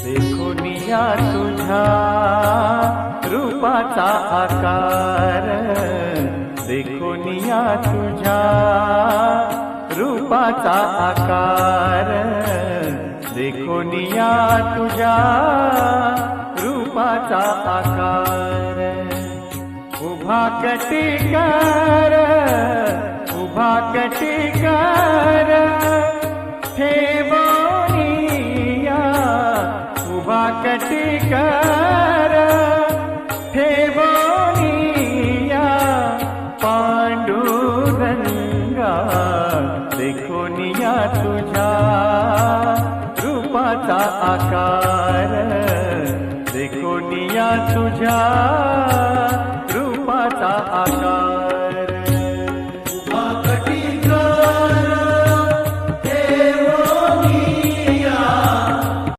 देखुनिया तुझा रूपाचा आकार, देखुनिया तुझा रूपाचा आकार, देखुनिया तुझा रूपाचा आकार। उभा कटिकार, उभा कटिकार ठेवोनिया, उभा कटिकार ठेवोनिया पांडुरंगा। देखुनिया तुझा रूपाचा आकार, देखुनिया तुझा रूपाचा आकार।